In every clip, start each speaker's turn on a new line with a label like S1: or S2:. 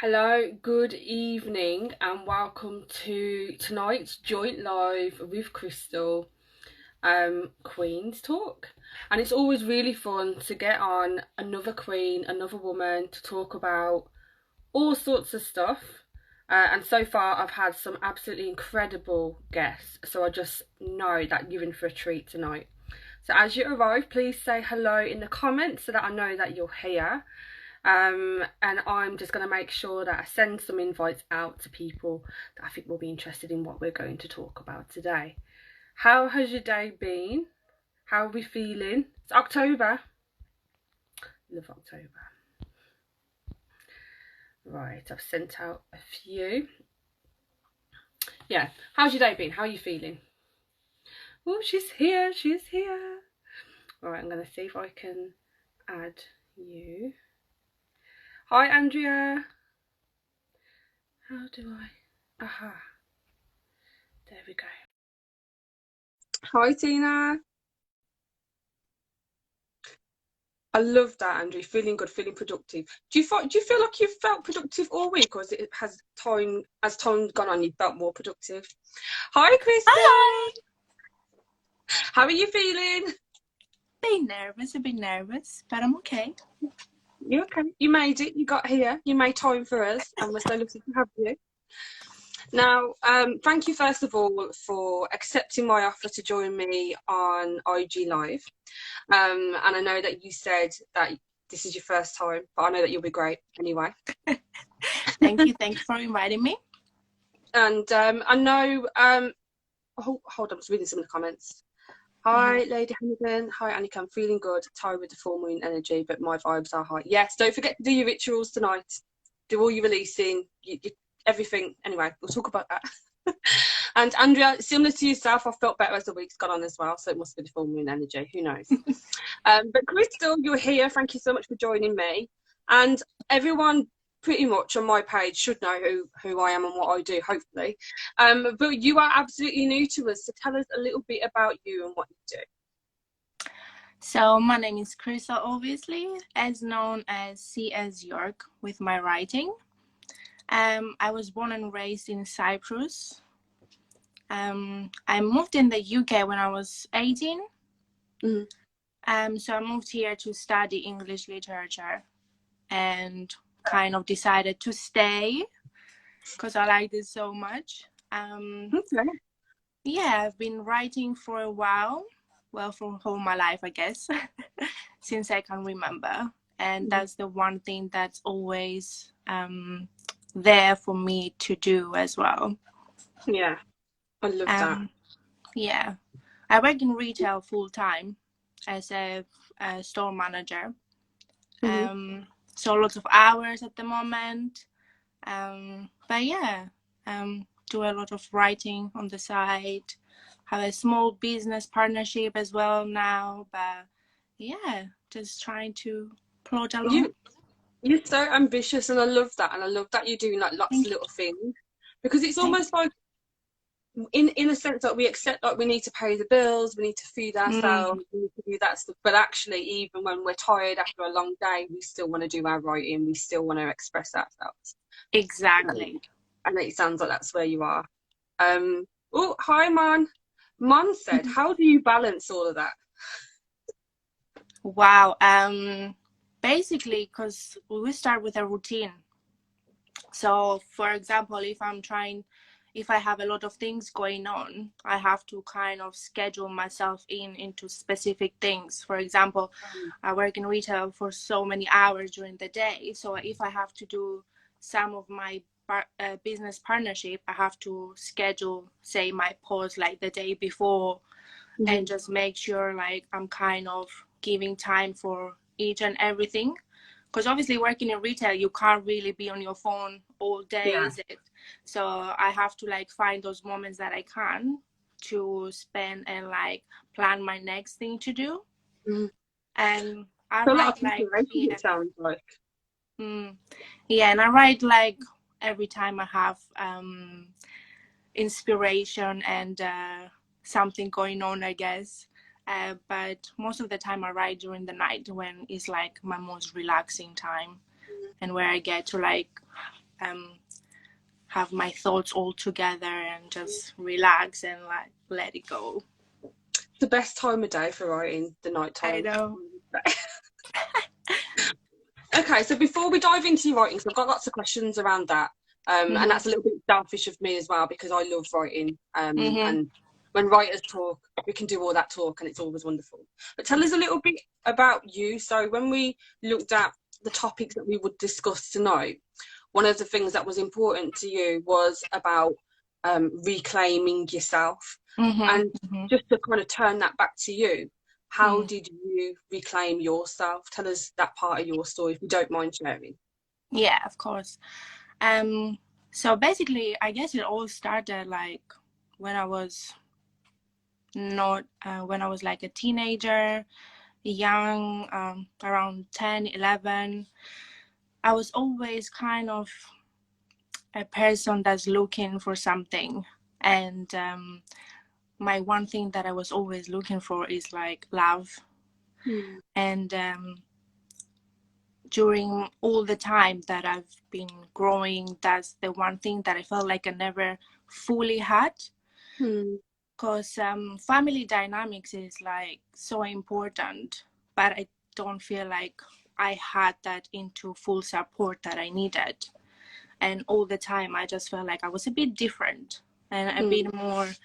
S1: Hello, good evening, and welcome to tonight's joint live with Chrystal Queen's Talk. And it's always really fun to get on another queen, another woman to talk about all sorts of stuff. And so far, I've had some absolutely incredible guests, so I just know that you're in for a treat tonight. So, as you arrive, please say hello in the comments so that I know that you're here. And I'm just going to make sure that I send some invites out to people that I think will be interested in what we're going to talk about today. How has your day been? How are we feeling? It's October. Love October. Right, I've sent out a few. Yeah, how's your day been? How are you feeling? Oh, she's here. She's here. All right, I'm going to see if I can add you. Hi, Andrea. How do I? Aha. There we go. Hi, Tina. I love that, Andrew. Feeling good, feeling productive. Do you feel like you've felt productive all week, or has time gone on, you've felt more productive? Hi,
S2: Hi!
S1: Chrystal. How are you feeling?
S2: A bit nervous, but I'm okay.
S1: You okay? You made it. You got here. You made time for us, and we're so lucky to have you. Now, thank you first of all for accepting my offer to join me on IG Live. And I know that you said that this is your first time, but I know that you'll be great anyway.
S2: Thank you for inviting me.
S1: And I know, hold on, I was reading some of the comments. Hi, Lady Hannigan. Hi, Annika. I'm feeling good. Tired with the full moon energy, but my vibes are high. Yes, don't forget to do your rituals tonight. Do all your releasing, everything. Anyway, we'll talk about that. And Andrea, similar to yourself, I felt better as the week's gone on as well, so it must be the full moon energy. Who knows? But Chrystal, you're here. Thank you so much for joining me. And everyone pretty much on my page should know who I am and what I do, hopefully. But you are absolutely new to us, so tell us a little bit about you and what you do.
S2: So my name is Chrystal, obviously, as known as C.S.York with my writing. I was born and raised in Cyprus. I moved in the UK when I was 18. So I moved here to study English literature and kind of decided to stay because I liked it so much.
S1: Okay.
S2: Yeah, I've been writing for a while. Well, for all my life, I guess, since I can remember. And that's the one thing that's always there for me to do as well.
S1: Yeah, I love that.
S2: Yeah, I work in retail full time as a store manager. So lots of hours at the moment. But yeah, do a lot of writing on the side. Have a small business partnership as well now. But yeah, just trying to plod along.
S1: You're so ambitious, and I love that. And I love that you're doing like lots
S2: Thank
S1: of
S2: you.
S1: little things, because it's
S2: Thank
S1: almost like in a sense that we accept like we need to pay the bills, we need to feed
S2: you.
S1: ourselves, we need to do that stuff. But actually, even when we're tired after a long day, we still want to do our writing. We still want to express ourselves.
S2: Exactly.
S1: And it sounds like that's where you are. Oh, hi, Man. Man said, "How do you balance all of that?"
S2: Wow. Basically, because we start with a routine. So, for example, if I have a lot of things going on, I have to kind of schedule myself into specific things. For example, I work in retail for so many hours during the day. So if I have to do some of my business partnership, I have to schedule, say, my post like the day before and just make sure like I'm kind of giving time for each and everything. Because obviously working in retail, you can't really be on your phone all day,
S1: Yeah.
S2: is it? So I have to like find those moments that I can to spend and like plan my next thing to do. And I
S1: So a lot of
S2: write like,
S1: preparation,
S2: yeah,
S1: it sounds like.
S2: yeah, and I write like every time I have inspiration and something going on, I guess. But most of the time I write during the night when it's like my most relaxing time and where I get to like have my thoughts all together and just relax and like let it go.
S1: The best time of day for writing, the night
S2: I
S1: time.
S2: know.
S1: Okay, so before we dive into your writing, so I've got lots of questions around that. And
S2: Mhm.
S1: that's a little bit selfish of me as well because I love writing.
S2: Mhm.
S1: And when writers talk, we can do all that talk and it's always wonderful. But tell us a little bit about you. So when we looked at the topics that we would discuss tonight, one of the things that was important to you was about reclaiming yourself.
S2: Mhm.
S1: And
S2: Mhm.
S1: just to kind of turn that back to you, how
S2: Mhm.
S1: did you reclaim yourself? Tell us that part of your story if you don't mind sharing.
S2: Yeah, of course. Um, so basically, I guess it all started like when I was not when I was like a teenager, young, around 10, 11. I was always kind of a person that's looking for something. And my one thing that I was always looking for is like love.
S1: Mm.
S2: And during all the time that I've been growing, that's the one thing that I felt like I never fully had.
S1: Mm.
S2: Because family dynamics is like so important, but I don't feel like I had that into full support that I needed. And all the time, I just felt like I was a bit different and a
S1: Mm.
S2: bit more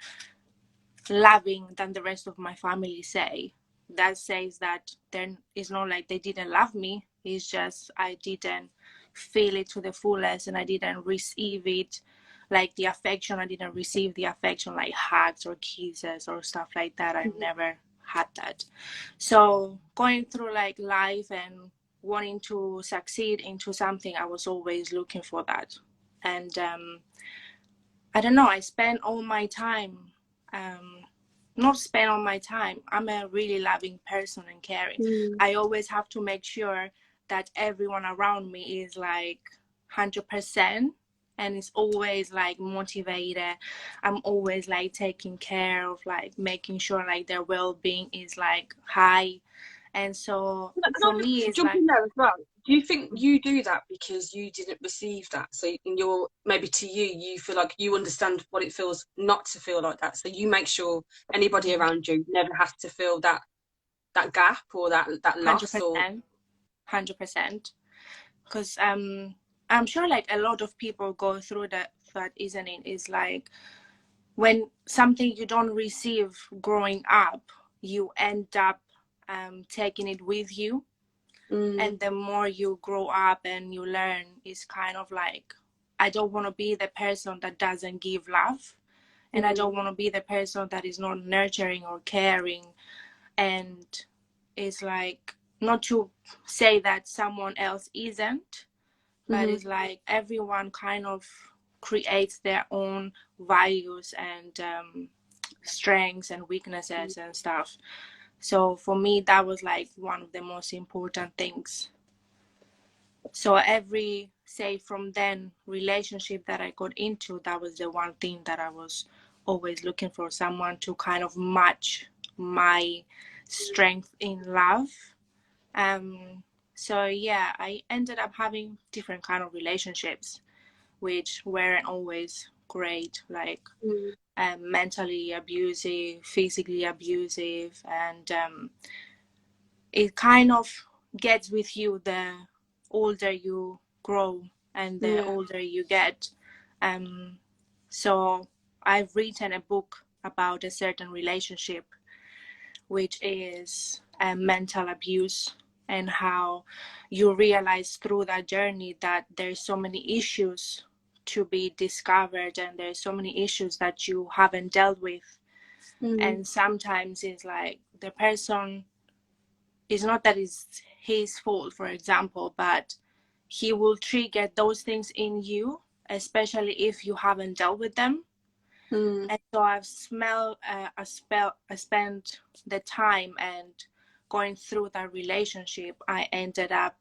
S2: loving than the rest of my family say. That says that there is not like they didn't love me. It's just I didn't feel it to the fullest and I didn't receive it like the affection. I didn't receive the affection like hugs or kisses or stuff like that. I never had that. So going through like life and wanting to succeed into something, I was always looking for that. And I don't know, I spend all my time, um, not spend all my time. I'm a really loving person and caring.
S1: Mm.
S2: I always have to make sure that everyone around me is like 100% and is always like motivated. I'm always like taking care of like making sure like their well-being is like high. And so
S1: Can
S2: for
S1: I
S2: me,
S1: just
S2: it's
S1: jump
S2: like,
S1: in there as well? Do you think you do that because you didn't receive that? So in your maybe to you, you feel like you understand what it feels not to feel like that. So you make sure anybody around you never has to feel that gap or that loss or
S2: 100%, 100%. Because I'm sure like a lot of people go through that, isn't it? It's like when something you don't receive growing up, you end up taking it with you.
S1: mm.
S2: And the more you grow up and you learn, it's kind of like, I don't want to be the person that doesn't give love. And I
S1: Mm.
S2: don't want to be the person that is not nurturing or caring. And it's like, not to say that someone else isn't, but
S1: Mm-hmm.
S2: it's like everyone kind of creates their own values and strengths and weaknesses and stuff. So for me, that was like one of the most important things. So every, say, from then relationship that I got into, that was the one thing that I was always looking for, someone to kind of match my strength in love. um so yeah, I ended up having different kind of relationships which weren't always great, like
S1: Mm.
S2: mentally abusive, physically abusive, and it kind of gets with you the older you grow and the
S1: Yeah.
S2: older you get. Um, so I've written a book about a certain relationship, which is mental abuse, and how you realize through that journey that there's so many issues to be discovered and there's so many issues that you haven't dealt with.
S1: Mm.
S2: And sometimes it's like the person, it's not that it's his fault, for example, but he will trigger those things in you, especially if you haven't dealt with them.
S1: Mm.
S2: And so I spent the time and going through that relationship. I ended up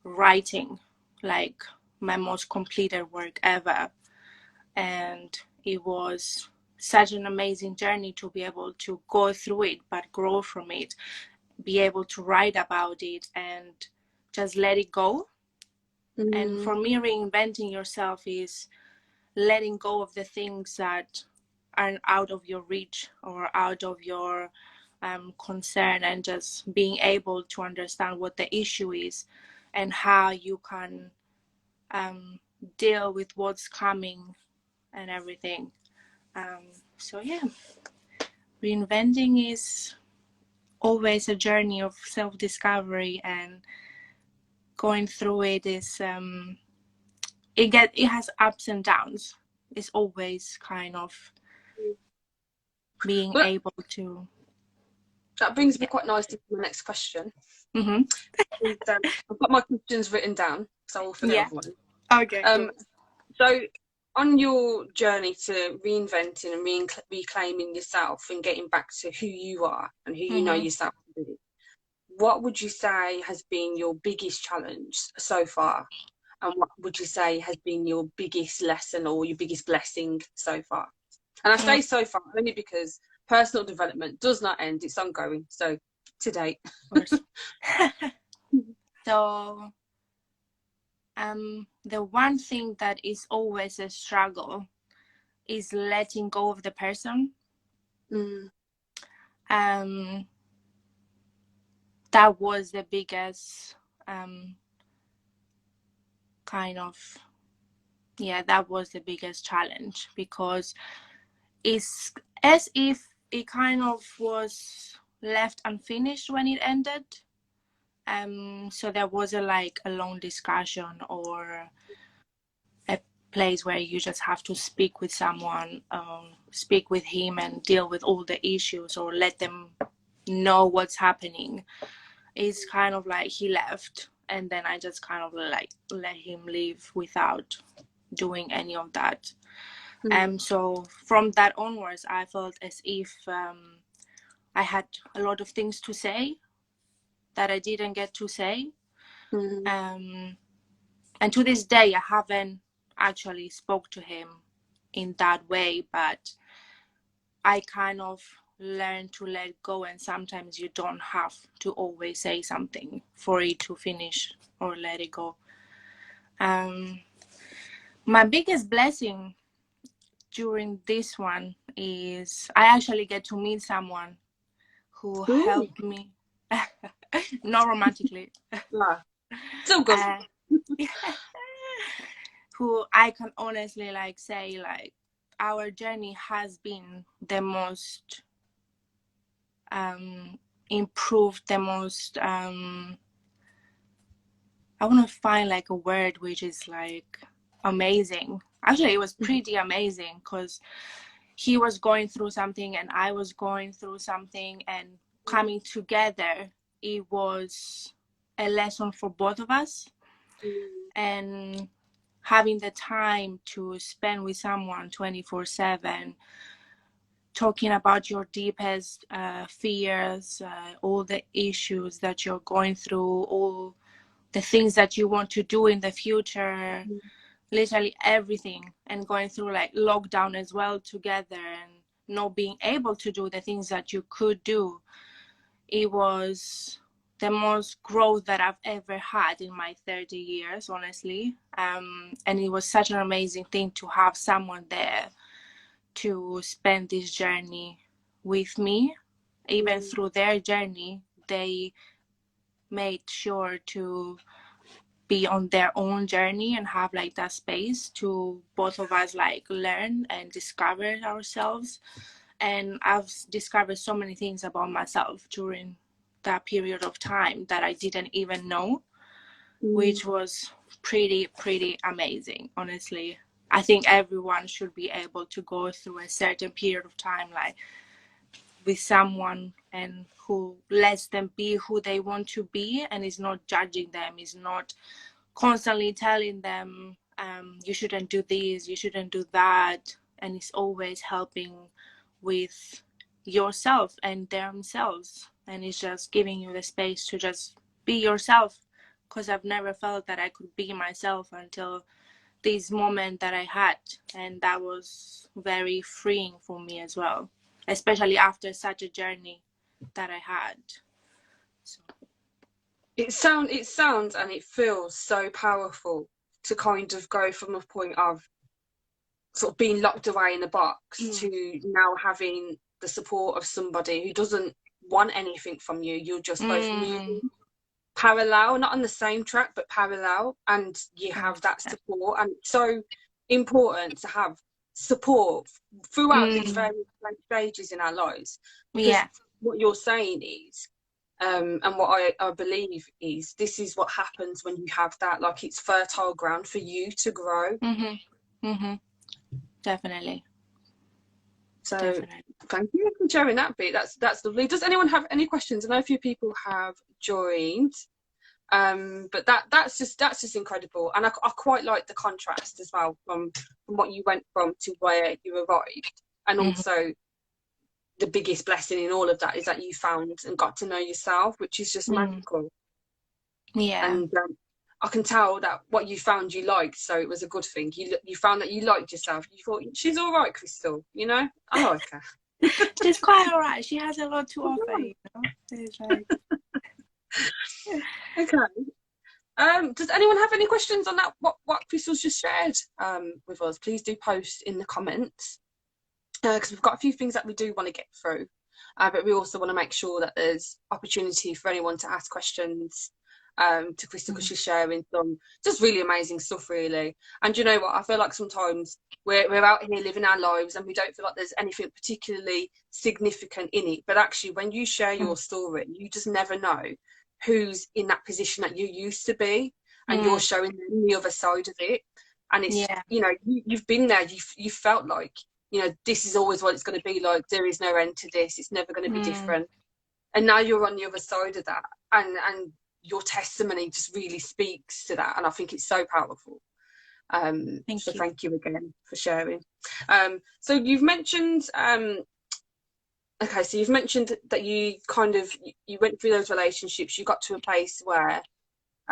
S2: writing like my most completed work ever, and it was such an amazing journey to be able to go through it, but grow from it, be able to write about it and just let it go. And for me, reinventing yourself is letting go of the things that are out of your reach or out of your concern, and just being able to understand what the issue is and how you can deal with what's coming and everything. So yeah, reinventing is always a journey of self-discovery, and going through it is it has ups and downs. It's always kind of being
S1: Well,
S2: able to.
S1: that brings me quite nicely to my next question.
S2: Mm-hmm.
S1: I've got my questions written down, so I will forget
S2: Yeah.
S1: otherwise.
S2: Okay. Cool.
S1: So, on your journey to reinventing and reclaiming yourself and getting back to who you are and who you know
S2: Mm-hmm.
S1: yourself to be, what would you say has been your biggest challenge so far? And what would you say has been your biggest lesson or your biggest blessing so far? And I say so far only because personal development does not end, it's ongoing. So, to date.
S2: Of course. So, the one thing that is always a struggle is letting go of the person. Um, that was the biggest kind of, yeah, that was the biggest challenge, because it's as if it kind of was left unfinished when it ended. So there wasn't like a long discussion or a place where you just have to speak with someone, speak with him and deal with all the issues or let them know what's happening. It's kind of like he left, and then I just kind of like let him leave without doing any of that. So from that onwards, I felt as if I had a lot of things to say that I didn't get to say. And to this day, I haven't actually spoke to him in that way, but I kind of learned to let go, and sometimes you don't have to always say something for it to finish or let it go. My biggest blessing during this one is I actually get to meet someone who
S1: Ooh.
S2: helped me, not romantically,
S1: Ah, still good.
S2: who I can honestly like say like our journey has been the most improved, the most I want to find like a word which is like amazing. Actually, it was pretty amazing because he was going through something and I was going through something, and coming together, it was a lesson for both of us. And having the time to spend with someone 24/7, talking about your deepest fears, all the issues that you're going through, all the things that you want to do in the future, literally everything, and going through like lockdown as well together and not being able to do the things that you could do. It was the most growth that I've ever had in my 30 years, honestly. And it was such an amazing thing to have someone there to spend this journey with me. Even through their journey, they made sure to be on their own journey and have like that space to both of us like learn and discover ourselves. And I've discovered so many things about myself during that period of time that I didn't even know, which was pretty amazing, honestly. I think everyone should be able to go through a certain period of time like with someone, and who lets them be who they want to be and is not judging them, is not constantly telling them you shouldn't do this, you shouldn't do that, and it's always helping with yourself and themselves, and it's just giving you the space to just be yourself. Because I've never felt that I could be myself until this moment that I had, and that was very freeing for me as well, especially after such a journey that I had. So.
S1: it sounds and it feels so powerful to kind of go from a point of sort of being locked away in a box
S2: Mm.
S1: to now having the support of somebody who doesn't want anything from you. You're just both
S2: Mm.
S1: moving parallel, not on the same track, but parallel, and you have that
S2: 100%.
S1: support. And it's so important to have support throughout these
S2: Mm.
S1: various stages in our lives, because
S2: Yeah.
S1: what you're saying is, and what I believe is, this is what happens when you have that, like, it's fertile ground for you to grow.
S2: Mm-hmm. Mm-hmm. Definitely.
S1: So
S2: Definitely.
S1: thank you for sharing that bit. That's lovely. Does anyone have any questions? I know a few people have joined. But that's just incredible, and I quite like the contrast as well from what you went from to where you arrived, and
S2: Mm-hmm.
S1: also the biggest blessing in all of that is that you found and got to know yourself, which is just
S2: Mm.
S1: magical.
S2: Yeah.
S1: And I can tell that what you found you liked, so it was a good thing. You found that you liked yourself. You thought, she's all right, Chrystal. You know, I like her.
S2: She's quite alright. She has a lot to offer, you know. It's like
S1: Okay. Does anyone have any questions on that? What Chrystal's just shared with us? Please do post in the comments, because we've got a few things that we do want to get through, but we also want to make sure that there's opportunity for anyone to ask questions to Chrystal, because she's sharing some just really amazing stuff, really. And you know what? I feel like sometimes we're out here living our lives and we don't feel like there's anything particularly significant in it. But actually, when you share your story, you just never know who's in that position that you used to be, and you're
S2: mm,
S1: showing them the other side of it. And it's,
S2: yeah.
S1: you know, you've been there, you've felt like, you know, this is always what it's going to be like. There is no end to this. It's never going to be
S2: Mm,
S1: different. And now you're on the other side of that, and your testimony just really speaks to that. And I think it's so powerful. So
S2: thank you.
S1: thank you again for sharing. So you've mentioned, okay, so you've mentioned that you kind of you went through those relationships. You got to a place where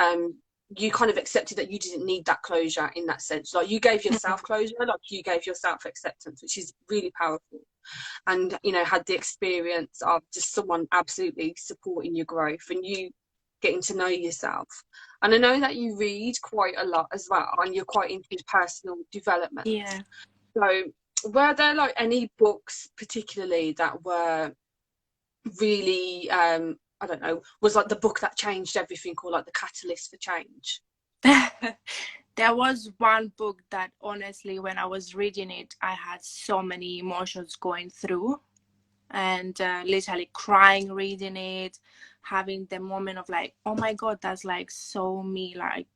S1: um, you kind of accepted that you didn't need that closure in that sense. Like, you gave
S2: Mm,
S1: yourself closure, like you gave yourself acceptance, which is really powerful. And, you know, had the experience of just someone absolutely supporting your growth and you getting to know yourself. And I know that you read quite a lot as well, and you're quite into personal development.
S2: yeah.
S1: So were there like any books particularly that were really I don't know, was like the book that changed everything, or like the catalyst for change?
S2: There was one book that honestly, when I was reading it, I had so many emotions going through, and literally crying reading it, having the moment of like, oh my God, that's like so me. Like,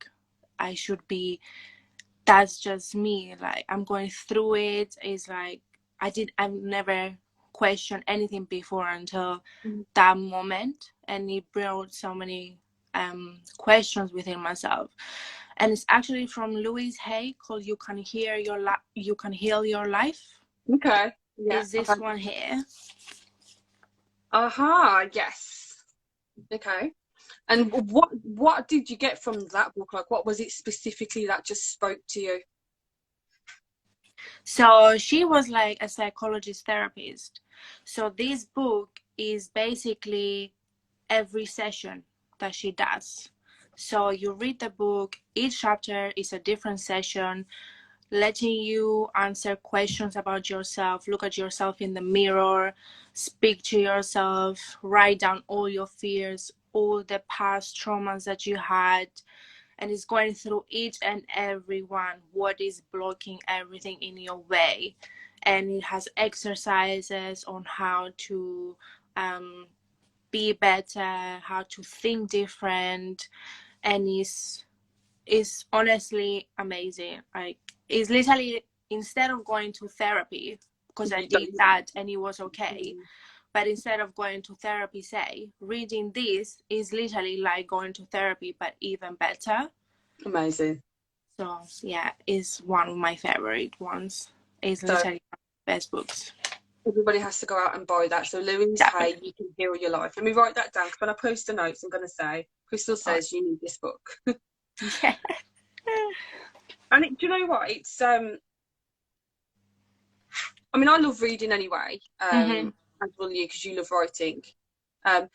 S2: I should be, that's just me. Like, I'm going through it. It's like, I've never questioned anything before until that moment. And it brought so many questions within myself. And it's actually from Louise Hay, called You Can Heal Your Life.
S1: Okay, yeah,
S2: Is
S1: I've
S2: this
S1: had.
S2: one here?
S1: Aha, yes. Okay. And what did you get from that book? Like, what was it specifically that just spoke to you?
S2: So she was like a psychologist therapist. So this book is basically every session that she does. So you read the book, each chapter is a different session, letting you answer questions about yourself, look at yourself in the mirror, speak to yourself, write down all your fears, all the past traumas that you had, and it's going through each and every one, what is blocking everything in your way. And it has exercises on how to be better, how to think different, and is honestly amazing. Like, it's literally, instead of going to therapy, because I
S1: You
S2: did
S1: don't.
S2: that and it was okay, but instead of going to therapy, say, reading this is literally like going to therapy, but even better.
S1: Amazing.
S2: So yeah, it's one of my favorite ones. It's
S1: So
S2: literally one of the best books.
S1: everybody has to go out and buy that. So Louise Hay,
S2: Definitely.
S1: You Can Heal Your Life. Let me write that down, because when I post the notes, I'm going to say, Chrystal
S2: Oh,
S1: says you need this book.
S2: yeah.
S1: And do you know what? It's I mean, I love reading anyway,
S2: Mm-hmm.
S1: as will you, because you love writing.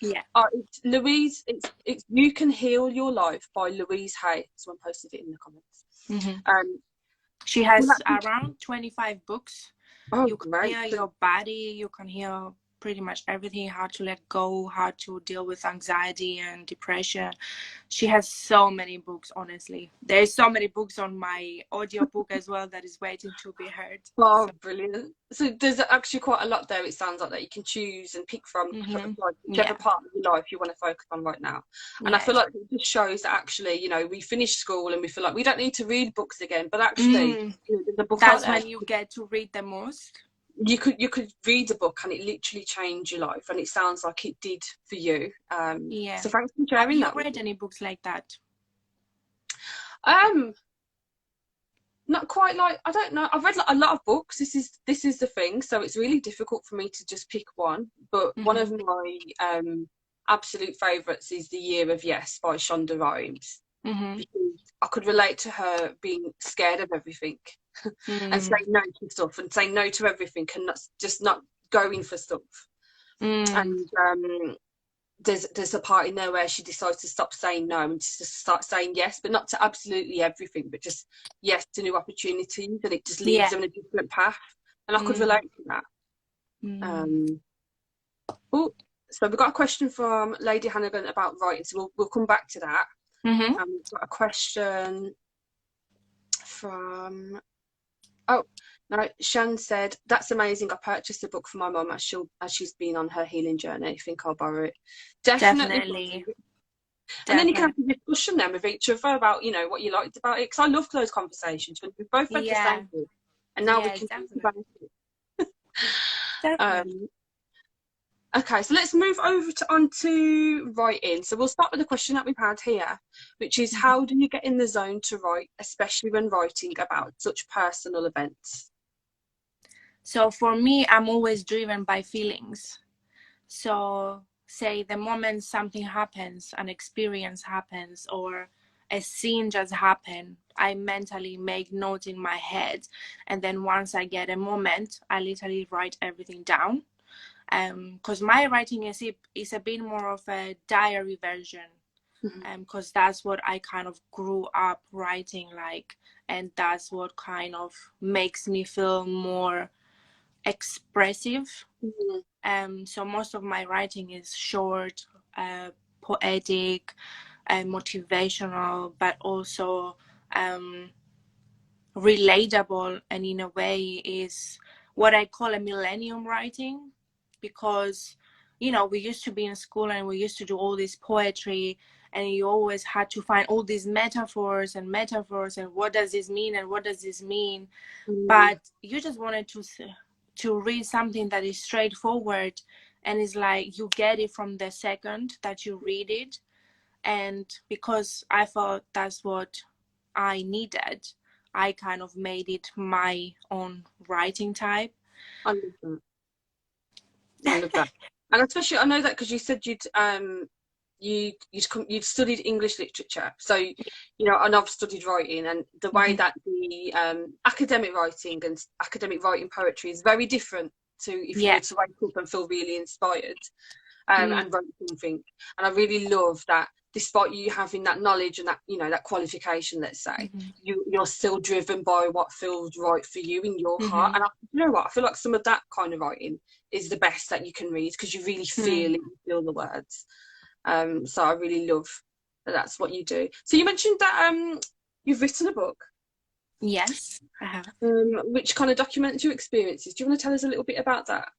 S2: Yeah.
S1: It's Louise. It's You Can Heal Your Life by Louise Hay. Someone posted it in the comments.
S2: Hmm.
S1: Um,
S2: She
S1: well,
S2: has around 25 books.
S1: oh,
S2: You can
S1: great.
S2: hear your body, you can hear pretty much everything, how to let go, how to deal with anxiety and depression. She has so many books, honestly. There's so many books on my audiobook as well that is waiting to be heard.
S1: Oh,
S2: So,
S1: brilliant. So there's actually quite a lot there, it sounds like, that you can choose and pick from, like, whichever
S2: yeah,
S1: part of your life you want to focus on right now. And I
S2: yeah.
S1: feel like it just shows that actually, we finish school and we feel like we don't need to read books again, but actually,
S2: Mm,
S1: there's a book out
S2: that's
S1: there.
S2: when you get to read the most.
S1: You could read a book and it literally changed your life, and it sounds like it did for you.
S2: Yeah.
S1: So thanks for
S2: Have
S1: sharing
S2: you
S1: that with
S2: read
S1: me.
S2: any books like that?
S1: Um, Not quite, like, I don't know. I've read like a lot of books. This is the thing. So it's really difficult for me to just pick one. But one
S2: Mm-hmm.
S1: of my absolute favourites is The Year of Yes by Shonda Rhimes,
S2: Mm-hmm.
S1: because I could relate to her being scared of everything and
S2: Mm,
S1: saying no to stuff and saying no to everything and not going for stuff.
S2: mm,
S1: And there's a part in there where she decides to stop saying no and to start saying yes, but not to absolutely everything, but just yes to new opportunities, and it just leads
S2: yeah.
S1: them in a different path. And I could
S2: Mm,
S1: relate to that.
S2: mm,
S1: Um, oh, so we've got a question from Lady Hannigan about writing, so we'll come back to that.
S2: mm-hmm.
S1: We've got a question from oh no, Shan said, "That's amazing. I purchased a book for my mum as she's been on her healing journey. I think I'll borrow it." Definitely.
S2: Definitely.
S1: And then you can have
S2: Definitely.
S1: a discussion then with each other about, what you liked about it. Because I love those conversations when we both read the
S2: Yeah.
S1: same book, and now we
S2: Yeah,
S1: can talk about
S2: definitely.
S1: it.
S2: Definitely.
S1: Um, okay, so let's move over on to writing. So we'll start with the question that we've had here, which is, how do you get in the zone to write, especially when writing about such personal events?
S2: So for me, I'm always driven by feelings. So say the moment something happens, an experience happens, or a scene just happened, I mentally make notes in my head. And then once I get a moment, I literally write everything down. Because my writing is a bit more of a diary version,
S1: Mhm.
S2: because that's what I kind of grew up writing like, and that's what kind of makes me feel more expressive.
S1: Mhm.
S2: So most of my writing is short, poetic, motivational, but also relatable, and in a way is what I call a millennium writing, because we used to be in school and we used to do all this poetry, and you always had to find all these metaphors and what does this mean and what does this mean,
S1: Mhm.
S2: but you just wanted to read something that is straightforward, and it's like you get it from the second that you read it. And because I thought that's what I needed, I kind of made it my own writing type.
S1: I love that. I love that. And especially, I know that because you said you'd studied English literature, so and I've studied writing, and the way
S2: Mm-hmm.
S1: that the academic writing and academic writing poetry is very different to if you
S2: Yeah.
S1: were to wake up and feel really inspired
S2: Mm-hmm.
S1: and write something. And I really love that, despite you having that knowledge and that qualification, let's say, you're still driven by what feels right for you in your heart.
S2: Mm-hmm.
S1: And you know what? I feel like some of that kind of writing is the best that you can read, because you really feel it, you feel the words. So I really love that that's what you do. So you mentioned that you've written a book,
S2: Yes, I have.
S1: which kind of documents your experiences. Do you want to tell us a little bit about that?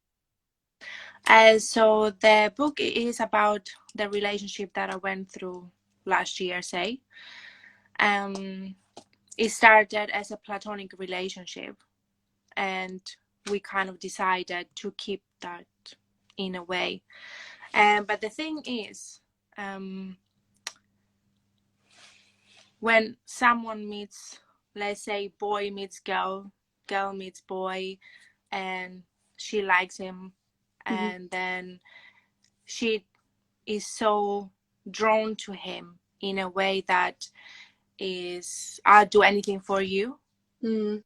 S2: So the book is about the relationship that I went through last year, say. Um, it started as a platonic relationship, and we kind of decided to keep that in a way. But the thing is, when someone meets, let's say, boy meets girl, girl meets boy, and she likes him,
S1: Mm-hmm.
S2: and then she is so drawn to him in a way that is, I'll do anything for you.
S1: Mm.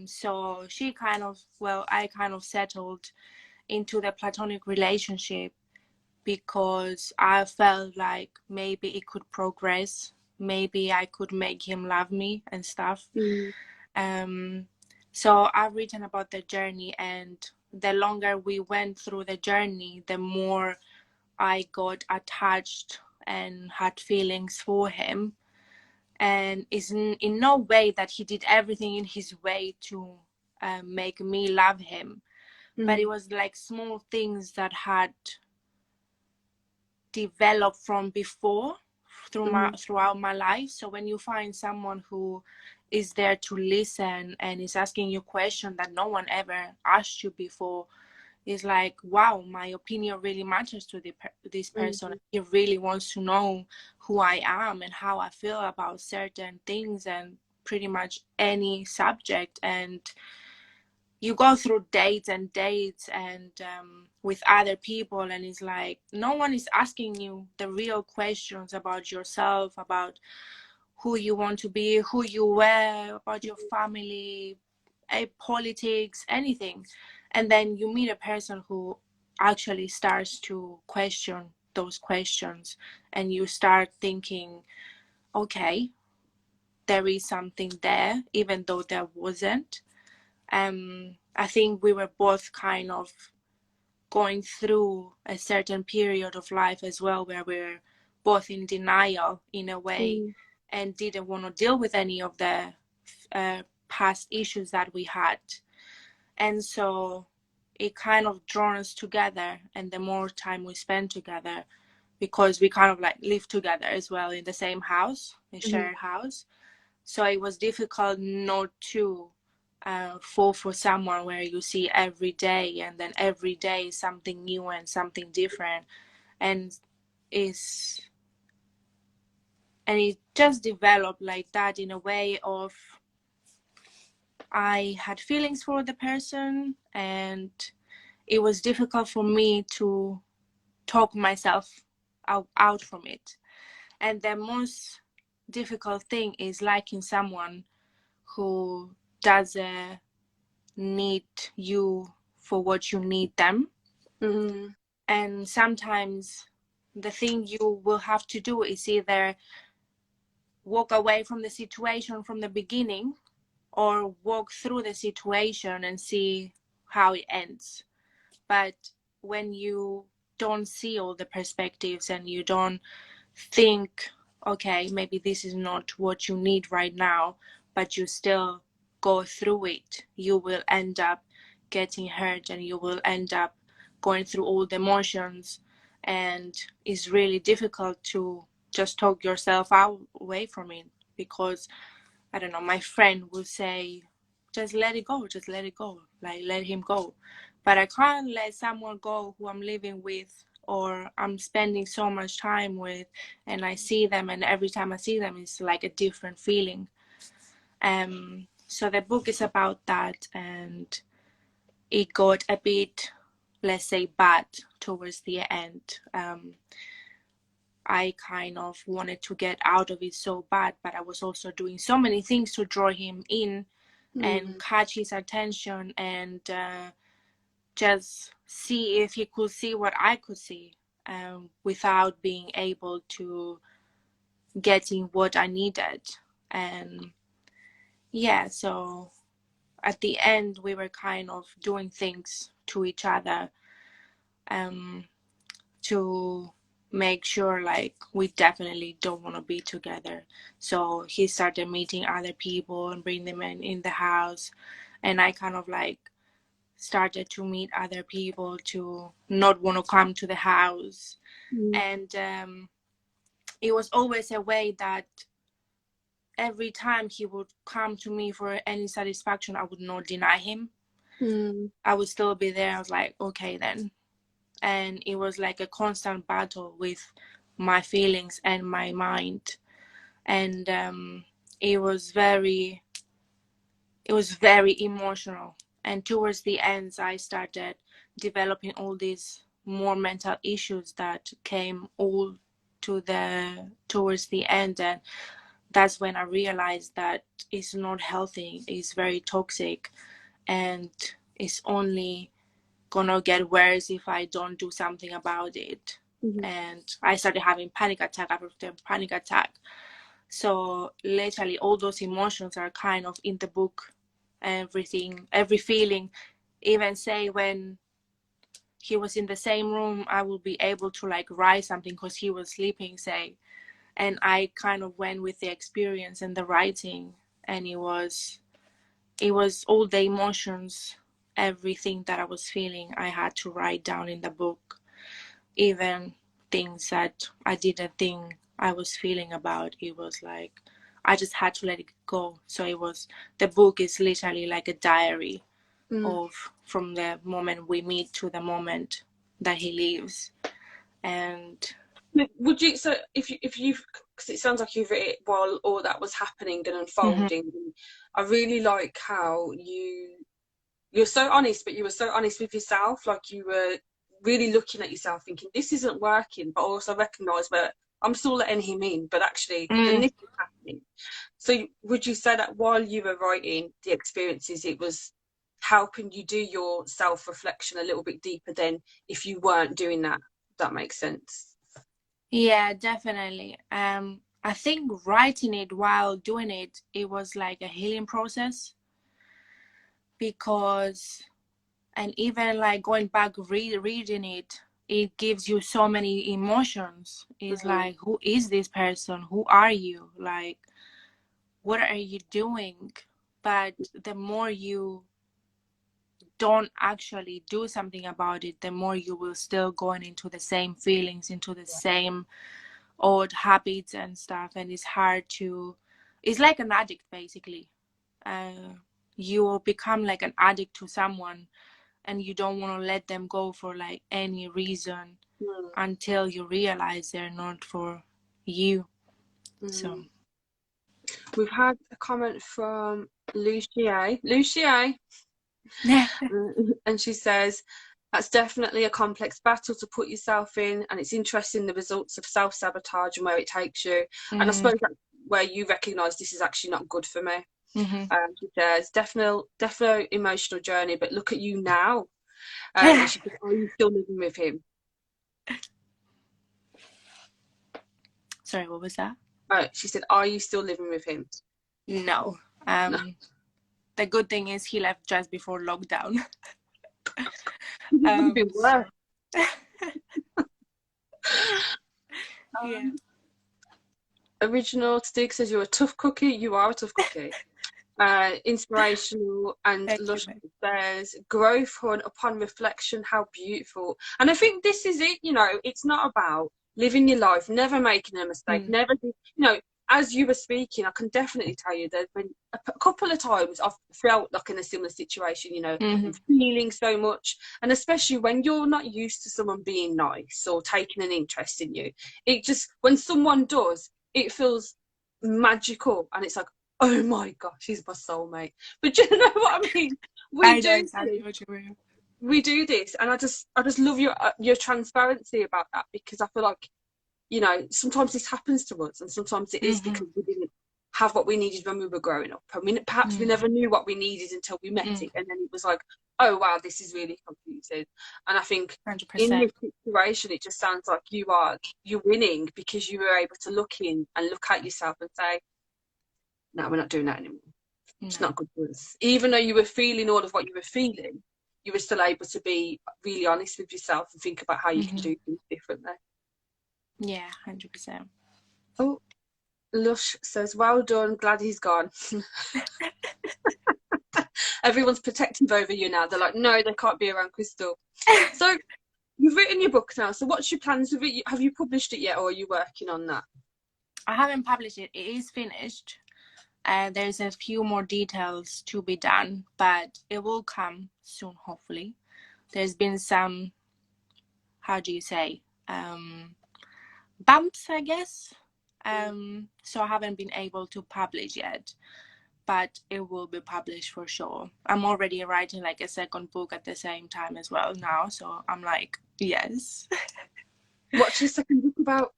S2: So she kind of, well, I kind of settled into the platonic relationship, because I felt like maybe it could progress, maybe I could make him love me and stuff. Um, so I've written about the journey, and the longer we went through the journey, the more I got attached and had feelings for him. And it's in no way that he did everything in his way to make me love him, but it was like small things that had developed from before throughout my life. So when you find someone who is there to listen and is asking you questions that no one ever asked you before, it's like, wow, my opinion really matters to this person. He really wants to know who I am and how I feel about certain things and pretty much any subject. And you go through dates and with other people, and it's like no one is asking you the real questions about yourself, about who you want to be, who you were, about your family, politics, anything. And then you meet a person who actually starts to question those questions, and you start thinking, okay, there is something there even though there wasn't. I think we were both kind of going through a certain period of life as well, where we're both in denial in a way, and didn't want to deal with any of the past issues that we had. And so it kind of drawn us together, and the more time we spend together, because we kind of like live together as well in the same house, in shared house. So it was difficult not to fall for someone where you see every day, and then every day is something new and something different, and is and it just developed like that in a way of I had feelings for the person, and it was difficult for me to talk myself out from it. And the most difficult thing is liking someone who doesn't need you for what you need them. And sometimes the thing you will have to do is either walk away from the situation from the beginning, or walk through the situation and see how it ends. But when you don't see all the perspectives, and you don't think, okay, maybe this is not what you need right now, but you still go through it, you will end up getting hurt, and you will end up going through all the emotions. And it's really difficult to just talk yourself away from it, because I don't know, my friend will say, just let it go, just let it go, like let him go. But I can't let someone go who I'm living with, or I'm spending so much time with, and I see them, and every time I see them, it's like a different feeling. So the book is about that, and it got a bit, let's say, bad towards the end. I kind of wanted to get out of it so bad, but I was also doing so many things to draw him in and catch his attention, and just see if he could see what I could see, without being able to getting what I needed. And yeah, so at the end we were kind of doing things to each other, to make sure like we definitely don't want to be together. So he started meeting other people and bring them in the house, and I kind of like started to meet other people to not want to come to the house. And it was always a way that every time he would come to me for any satisfaction, I would not deny him. I would still be there. I was like, okay then. And it was like a constant battle with my feelings and my mind. And it was very emotional. And towards the end, I started developing all these more mental issues that came all towards the end. And that's when I realized that it's not healthy, it's very toxic, and it's only gonna get worse if I don't do something about it.
S1: Mm-hmm.
S2: and I started having panic attack after panic attack. So literally all those emotions are kind of in the book, everything, every feeling. Even say when he was in the same room, I will be able to like write something because he was sleeping, say, and I kind of went with the experience and the writing, and it was all the emotions, everything that I was feeling, I had to write down in the book, even things that I didn't think I was feeling about. It was like I just had to let it go. So it was, the book is literally like a diary
S1: Mm.
S2: of from the moment we meet to the moment that he leaves. And
S1: Would you, so if you've, because it sounds like you've written it while all that was happening and
S2: mm-hmm.
S1: unfolding, and I really like how you're so honest, but you were so honest with yourself. Like you were really looking at yourself thinking, this isn't working, but also recognise that I'm still letting him in, but actually then this is happening. So would you say that while you were writing the experiences, it was helping you do your self-reflection a little bit deeper than if you weren't doing that? If that makes sense.
S2: Yeah, definitely. I think writing it while doing it, it was like a healing process, because, and even like going back reading it, it gives you so many emotions. It's
S1: Mm.
S2: like, who is this person? Who are you? Like, what are you doing? But the more you don't actually do something about it, the more you will still going into the same feelings, into the same old habits and stuff, and it's hard to, it's like an addict basically. You will become like an addict to someone, and you don't want to let them go for like any reason
S1: Mm.
S2: until you realize they're not for you. So
S1: Mm. We've had a comment from Louise Hay. Louise Hay. And she says, that's definitely a complex battle to put yourself in, and it's interesting the results of self-sabotage and where it takes you. And I suppose that's where you recognise this is actually not good for me.
S2: mm-hmm.
S1: She says, definitely emotional journey, but look at you now. And she says, are you still living with him?
S2: Sorry, what was that?
S1: She said, are you still living with him?
S2: No.
S1: No.
S2: The good thing is he left just before lockdown.
S1: It would have been worse.
S2: Yeah.
S1: Original Stig says, you're a tough cookie. You are a tough cookie. Inspirational, and
S2: Thank you,
S1: Lush
S2: babe.
S1: says, growth upon reflection, how beautiful. And I think this is it, it's not about living your life, never making a mistake, never, as you were speaking, I can definitely tell you there's been a couple of times I've felt like in a similar situation,
S2: Mm-hmm.
S1: and feeling so much, and especially when you're not used to someone being nice or taking an interest in you, it just, when someone does, it feels magical, and it's like, oh my gosh, he's my soulmate. But do you know what I mean? We
S2: I know
S1: do
S2: exactly
S1: this.
S2: what you mean.
S1: We do this, and I just love your transparency about that, because I feel like, sometimes this happens to us, and sometimes it is
S2: Mm-hmm.
S1: because we didn't have what we needed when we were growing up. I mean, perhaps we never knew what we needed until we met it, and then it was like, oh wow, this is really confusing. And I think in
S2: 100%.
S1: this situation, it just sounds like you're winning, because you were able to look in and look at yourself and say, no, we're not doing that anymore. It's
S2: No.
S1: not good for us. Even though you were feeling all of what you were feeling, you were still able to be really honest with yourself and think about how you can do things differently.
S2: Yeah, 100%.
S1: Oh, Lush says, well done, glad he's gone. Everyone's protective over you now. They're like, no, they can't be around Chrystal. So you've written your book now. So what's your plans with it? Have you published it yet, or are you working on that?
S2: I haven't published it. It is finished. There's a few more details to be done, but it will come soon, hopefully. There's been some, how do you say, bumps, I guess. So I haven't been able to publish yet, but it will be published for sure. I'm already writing like a second book at the same time as well now, so I'm like, yes.
S1: What's your second book about?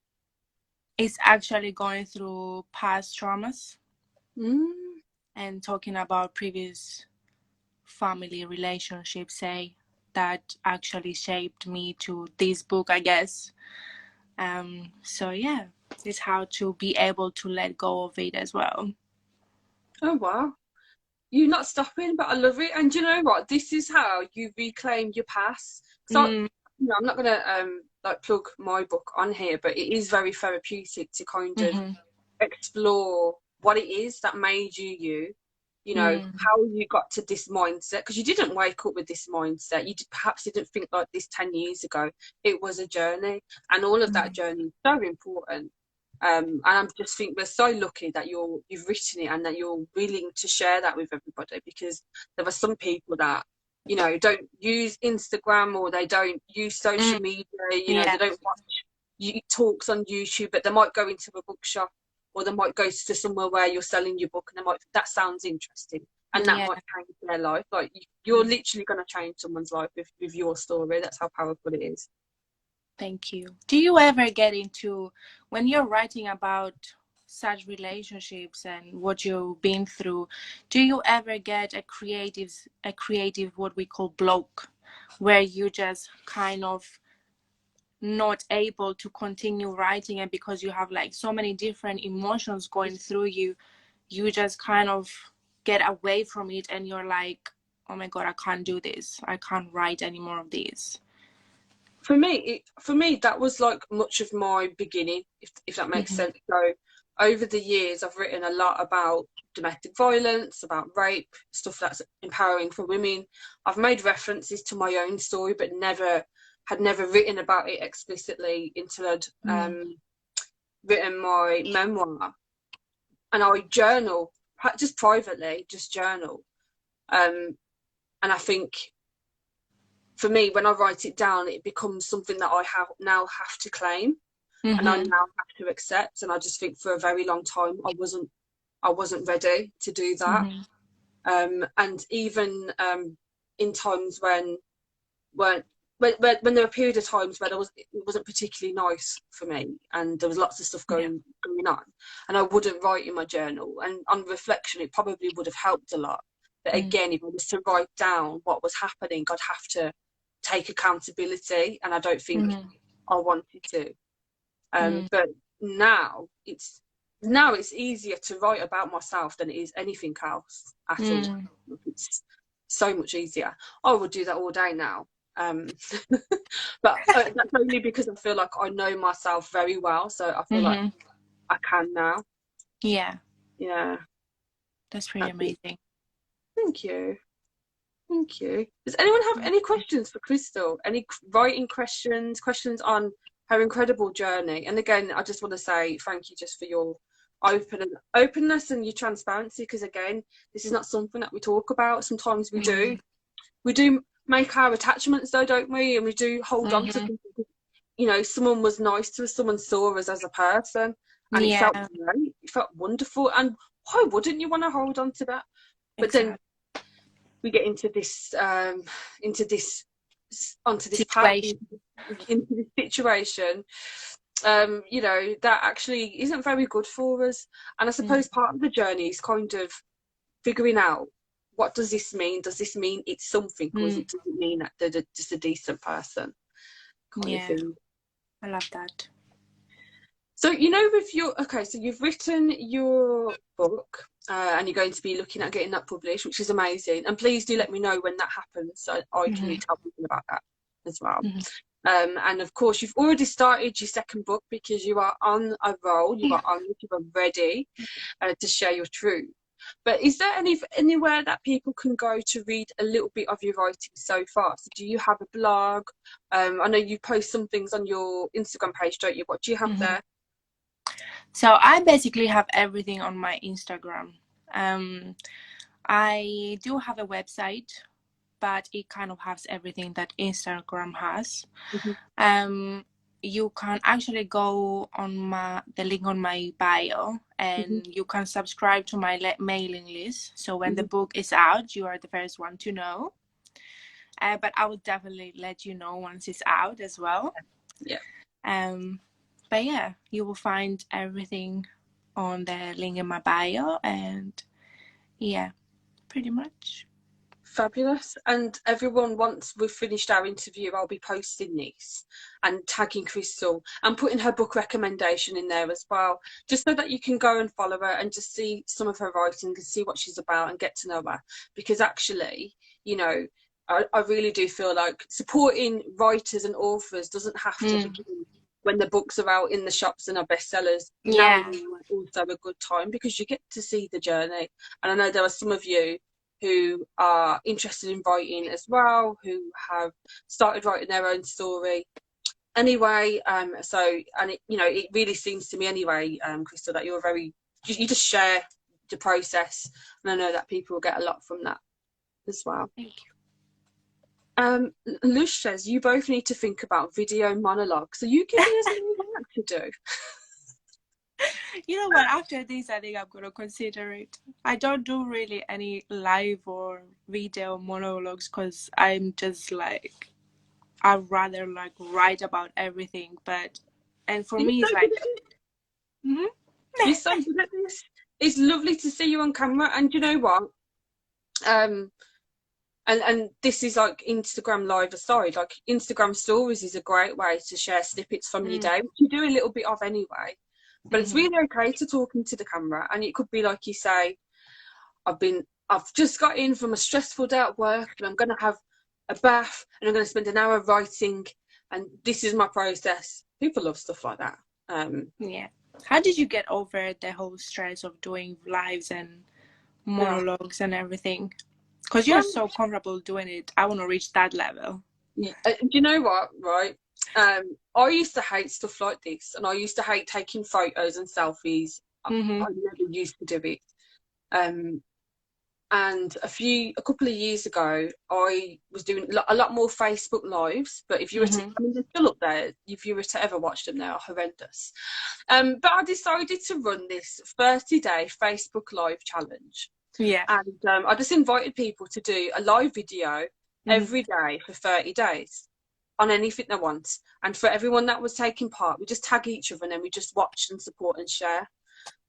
S2: It's actually going through past traumas
S1: Mm.
S2: and talking about previous family relationships, say, that actually shaped me to this book, I guess. So yeah, it's how to be able to let go of it as well.
S1: Oh wow. You're not stopping, but I love it. And do you know what? This is how you reclaim your past. So,
S2: Mm,
S1: I'm not gonna like plug my book on here, but it is very therapeutic to kind of
S2: mm-hmm,
S1: explore what it is that made you you. You know,
S2: mm,
S1: how you got to this mindset, because you didn't wake up with this mindset. Perhaps didn't think like this 10 years ago. It was a journey, and all of that
S2: mm,
S1: journey is so important. And I just think we're so lucky that you've written it and that you're willing to share that with everybody, because there are some people that, don't use Instagram, or they don't use
S2: mm,
S1: social media, they
S2: yeah,
S1: don't watch talks on YouTube, but they might go into a bookshop, or they might go to somewhere where you're selling your book, and they might think that sounds interesting, and that
S2: yeah.
S1: might change their life. Like, you're
S2: Mm.
S1: literally going to change someone's life with your story. That's how powerful it is.
S2: Thank you. Do you ever get into, when you're writing about such relationships and what you've been through, do you ever get a creative what we call block, where you just kind of not able to continue writing, and because you have like so many different emotions going through you, you just kind of get away from it and you're like, oh my god, I can't do this, I can't write any more of this.
S1: For me, that was like much of my beginning, if that makes
S2: Mm-hmm.
S1: sense. So over the years, I've written a lot about domestic violence, about rape, stuff that's empowering for women. I've made references to my own story, but had never written about it explicitly until I'd
S2: Mm.
S1: written my memoir. And I journal, just privately, just journal. Um, and I think, for me, when I write it down, it becomes something that I have to claim, and I
S2: Mm-hmm.
S1: now have to accept. And I just think for a very long time I wasn't ready to do that.
S2: Mm-hmm.
S1: And even in times when when there were periods of times where it wasn't particularly nice for me, and there was lots of stuff
S2: Yeah.
S1: going on, and I wouldn't write in my journal. And on reflection, it probably would have helped a lot. But
S2: Mm.
S1: again, if I was to write down what was happening, I'd have to take accountability, and I don't think
S2: Mm-hmm.
S1: I wanted to.
S2: Mm.
S1: But now it's easier to write about myself than it is anything else at all.
S2: Mm.
S1: It's so much easier. I would do that all day now. Um, but that's only because I feel like I know myself very well. So I feel like
S2: Mm-hmm.
S1: I can now.
S2: Yeah,
S1: Yeah,
S2: that's pretty
S1: that's it.
S2: amazing.
S1: Thank you. Thank you. Does anyone have any questions for Chrystal? Any writing questions? Questions on her incredible journey? And again, I just want to say thank you just for your openness and your transparency. Because again, this is not something that we talk about. Sometimes we do.
S2: Mm.
S1: We do make our attachments, though, don't we? And we do hold on to
S2: Mm-hmm.
S1: things. Someone was nice to us. Someone saw us as a person, and it felt
S2: Yeah,
S1: great. It felt wonderful. And why wouldn't you want to hold on to that? But then
S2: exactly.
S1: we get into this onto this path,
S2: Situation.
S1: into this situation, that actually isn't very good for us. And I
S2: Mm.
S1: suppose part of the journey is kind of figuring out, what does this mean? Does this mean it's something, or
S2: Mm.
S1: does it mean that they're just a decent person, kind of
S2: Yeah,
S1: thing?
S2: I love that.
S1: So, so you've written your book, and you're going to be looking at getting that published, which is amazing. And please do let me know when that happens, so I can
S2: Mm-hmm.
S1: tell people about that as well.
S2: Mm-hmm.
S1: And of course, you've already started your second book, because you are on a roll. You are ready to share your truth. But is there anywhere that people can go to read a little bit of your writing so far? So do you have a blog? I know you post some things on your Instagram page, don't you? What do you have
S2: Mm-hmm.
S1: there?
S2: So I basically have everything on my Instagram. I do have a website, but it kind of has everything that Instagram has.
S1: Mm-hmm.
S2: Um, you can actually go on the link on my bio,
S1: Mm-hmm.
S2: and you can subscribe to my mailing list. So when the
S1: Mm-hmm.
S2: book is out, you are the first one to know. But I will definitely let you know once it's out as well.
S1: Yeah.
S2: Um, but yeah, you will find everything on the link in my bio, and yeah, pretty much.
S1: Fabulous. And everyone, once we've finished our interview, I'll be posting this and tagging Chrystal and putting her book recommendation in there as well, just so that you can go and follow her and just see some of her writing and see what she's about and get to know her. Because actually, you know, I really do feel like supporting writers and authors doesn't have to begin when the books are out in the shops and are bestsellers. Now
S2: Yeah.
S1: is also a good time because you get to see the journey. And I know there are some of you who are interested in writing as well, who have started writing their own story. Anyway, so, and it, you know, it really seems to me anyway, Chrystal, that you just share the process, and I know that people get a lot from that as well.
S2: Thank you.
S1: Lush says you both need to think about video monologues. So you giving us any work to do?
S2: You know what? After this, I think I'm gonna consider it. I don't do really any live or video monologues because I'm just like I'd rather like write about everything. And for
S1: You're
S2: me,
S1: so
S2: it's
S1: good
S2: like,
S1: at this.
S2: mhm.
S1: You're so good at this. It's lovely to see you on camera, and you know what? Um, and this is like Instagram live aside, like Instagram stories is a great way to share snippets from your day, which you do a little bit of anyway. But it's really okay to talk into the camera, and it could be like you say, I've just got in from a stressful day at work, and I'm going to have a bath, and I'm going to spend an hour writing, and this is my process. People love stuff like that.
S2: Yeah. How did you get over the whole stress of doing lives and
S1: Yeah.
S2: monologues and everything? Because you're
S1: Well,
S2: so comfortable doing it. I want to reach that level.
S1: do you know what? Right. I used to hate stuff like this, and I used to hate taking photos and selfies. I never used to do it. Um, and a couple of years ago, I was doing a lot more Facebook lives. But if you were to, I mean, they're still up there. If you were to ever watch them, they are horrendous. But I decided to run this 30-day Facebook Live challenge.
S2: Yeah.
S1: And I just invited people to do a live video every day for 30 days on anything they want. And for everyone that was taking part, we just tag each other and then we just watch and support and share.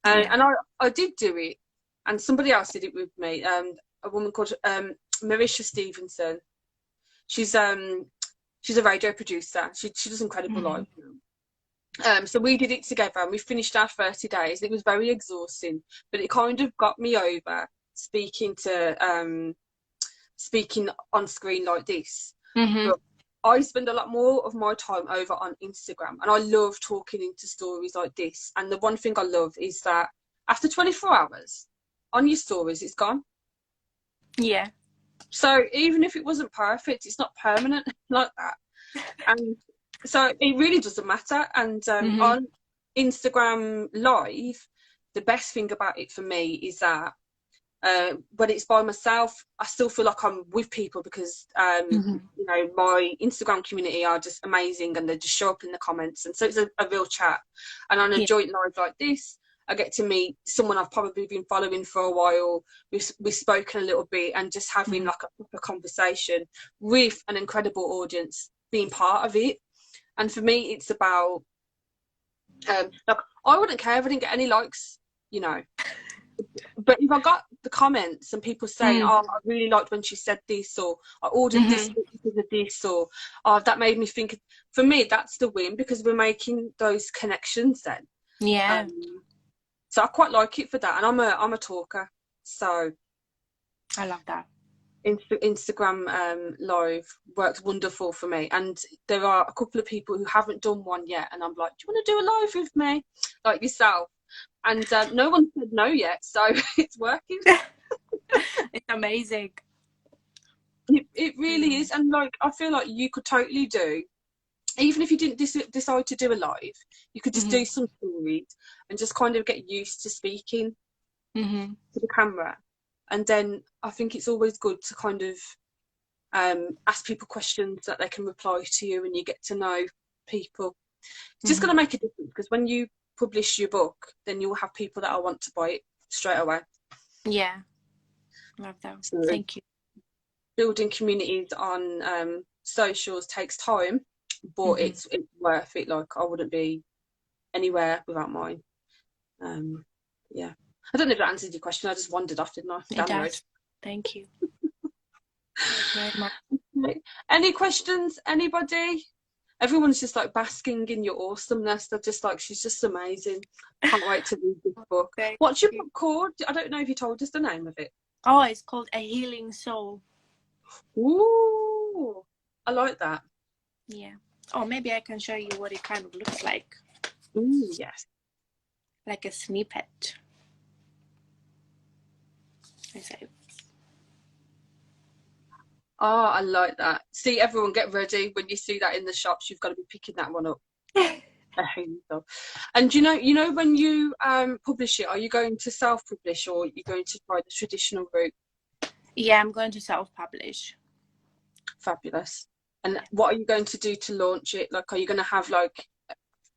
S2: Yeah.
S1: And I did do it, and somebody else did it with me. A woman called Marisha Stevenson. She's a radio producer. She does incredible live. So we did it together, and we finished our 30 days. It was very exhausting, but it kind of got me over speaking on screen like this. But I spend a lot more of my time over on Instagram, and I love talking into stories like this. And the one thing I love is that after 24 hours on your stories, it's gone.
S2: Yeah.
S1: So even if it wasn't perfect, it's not permanent like that. And so it really doesn't matter. And on Instagram Live, the best thing about it for me is that when it's by myself, I still feel like I'm with people because you know, my Instagram community are just amazing, and they just show up in the comments, and so it's a real chat. And on a joint live like this, I get to meet someone I've probably been following for a while. We've spoken a little bit, and just having like a proper conversation with an incredible audience being part of it. And for me, it's about like, I wouldn't care if I didn't get any likes, you know. But if I got the comments and people saying, "Oh, I really liked when she said this," or "I ordered this because of this," or "Oh, that made me think," for me, that's the win, because we're making those connections then.
S2: Yeah.
S1: So I quite like it for that, and I'm a talker, so
S2: I love that.
S1: Instagram live works wonderful for me. And there are a couple of people who haven't done one yet, and I'm like, "Do you want to do a live with me?" Like yourself. And no one said no yet, so it's working.
S2: It's amazing.
S1: It really is. And like, I feel like you could totally do, even if you didn't decide to do a live, you could just do some stories and just kind of get used to speaking to the camera. And then I think it's always good to kind of ask people questions that they can reply to you, and you get to know people. It's just going to make a difference, because when you publish your book, then you'll have people that will want to buy it straight away.
S2: Yeah. Love that.
S1: So
S2: Thank you.
S1: building communities on socials takes time, but it's worth it. Like, I wouldn't be anywhere without mine. Yeah. I don't know if that answered your question. I just wandered off, didn't I?
S2: It does. Thank you. Thank you very much.
S1: Okay. Any questions? Anybody? Everyone's just like basking in your awesomeness. They're just like, she's just amazing. Can't wait to read this book.
S2: Thank
S1: What's your
S2: you.
S1: book called? I don't know if you told us the name of it.
S2: Oh, it's called A Healing Soul.
S1: Ooh, I like that.
S2: Yeah. Oh, maybe I can show you what it kind of looks like.
S1: Ooh, yes.
S2: Like a snippet. I say.
S1: Oh, I like that. See, everyone get ready. When you see that in the shops, you've got to be picking that one up. And you know when you publish it, are you going to self-publish or are you going to try the traditional route?
S2: Yeah, I'm going to self-publish.
S1: Fabulous. And what are you going to do to launch it? Like, are you going to have like,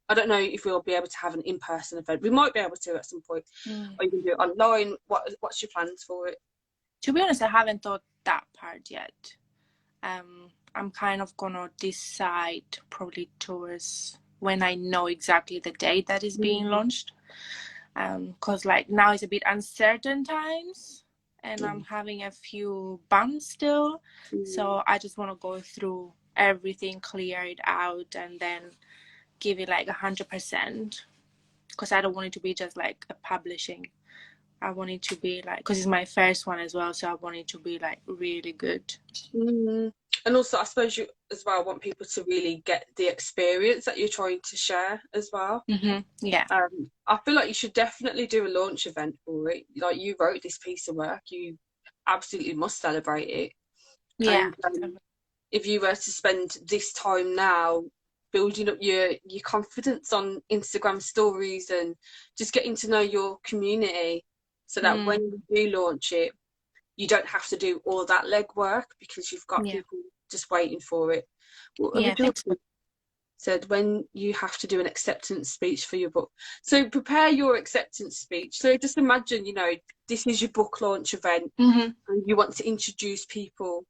S1: I don't know if we'll be able to have an in-person event. We might be able to at some point. Are you going to do it online? What's your plans for it?
S2: To be honest, I haven't thought that part yet. I'm kind of gonna decide probably towards when I know exactly the date that is being launched. Because like now it's a bit uncertain times and I'm having a few bumps still. So I just want to go through everything, clear it out, and then give it like 100%. Because I don't want it to be just like a publishing. I want it to be like, because it's my first one as well, so I want it to be like really good.
S1: And also, I suppose you as well want people to really get the experience that you're trying to share as well.
S2: Yeah.
S1: I feel like you should definitely do a launch event for it. Like, you wrote this piece of work, you absolutely must celebrate it.
S2: Yeah.
S1: And if you were to spend this time now building up your confidence on Instagram stories and just getting to know your community, so that when you do launch it, you don't have to do all that legwork because you've got people just waiting for it. Well,
S2: Yeah, thanks.
S1: said when you have to do an acceptance speech for your book. So prepare your acceptance speech. So just imagine, this is your book launch event and you want to introduce people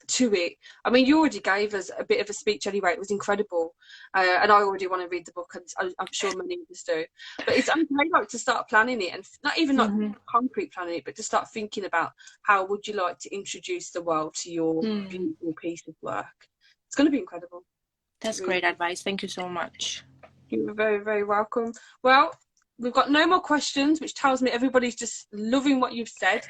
S1: to it. I mean, you already gave us a bit of a speech anyway. It was incredible. And I already want to read the book, and I'm sure many of us do. But it's okay, like, to start planning it, and not even like concrete planning it, but to start thinking about how would you like to introduce the world to your beautiful piece of work. It's going to be incredible.
S2: That's great advice. Thank you so much.
S1: You're very, very welcome. Well, we've got no more questions, which tells me everybody's just loving what you've said.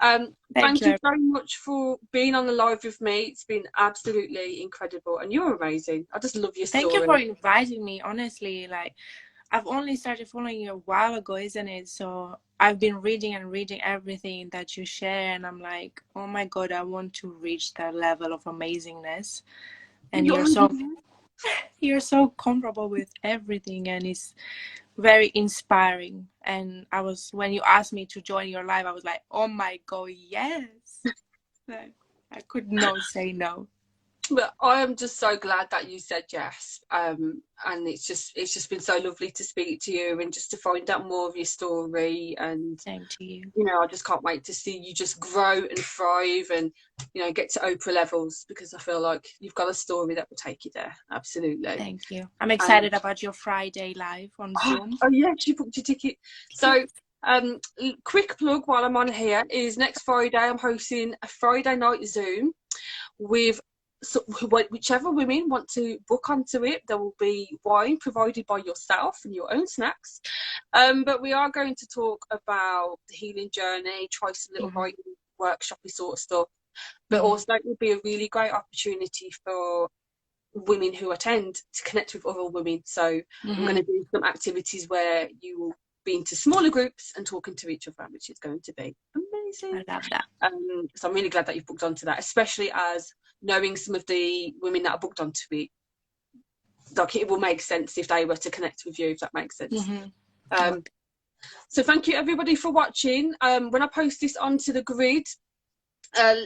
S1: Thank you very much for being on the live with me. It's been absolutely incredible, and you're amazing. I just love your story.
S2: Thank you for inviting me. Honestly, like, I've only started following you a while ago, isn't it? So I've been reading and reading everything that you share, and I'm like, oh my god, I want to reach that level of amazingness. And you're so comfortable with everything, and it's very inspiring. And when you asked me to join your live, I was like, oh my god, yes. I could not say no.
S1: But I am just so glad that you said yes. And it's just been so lovely to speak to you and just to find out more of your story. And
S2: same to you.
S1: I just can't wait to see you just grow and thrive and get to Oprah levels, because I feel like you've got a story that will take you there. Absolutely.
S2: Thank you. I'm excited about your Friday live on Zoom.
S1: Oh yes, you booked your ticket. So quick plug while I'm on here is next Friday I'm hosting a Friday night Zoom with whichever women want to book onto it. There will be wine provided by yourself and your own snacks, but we are going to talk about the healing journey, try some little writing workshopy sort of stuff, but also it will be a really great opportunity for women who attend to connect with other women. So I'm going to do some activities where you will be into smaller groups and talking to each other, which is going to be amazing.
S2: I love that.
S1: So I'm really glad that you've booked onto that, especially as knowing some of the women that are booked onto it. Like, it will make sense if they were to connect with you, if that makes sense. So thank you everybody for watching. When I post this onto the grid,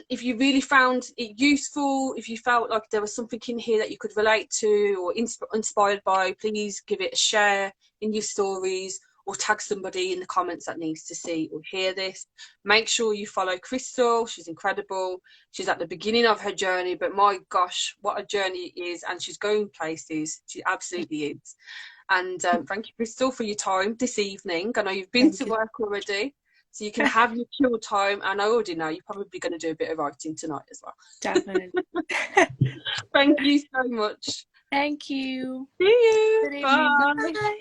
S1: if you really found it useful, if you felt like there was something in here that you could relate to or inspired by, please give it a share in your stories or tag somebody in the comments that needs to see or hear this. Make sure you follow Chrystal. She's incredible. She's at the beginning of her journey, but my gosh, what a journey it is, and she's going places. She absolutely is. And thank you, Chrystal, for your time this evening. I know you've been to work already. So you can have your chill time, and I already know you're probably going to do a bit of writing tonight as well.
S2: Definitely.
S1: Thank you so much.
S2: Thank you.
S1: See you.
S2: Good evening.
S1: Bye.
S2: Bye.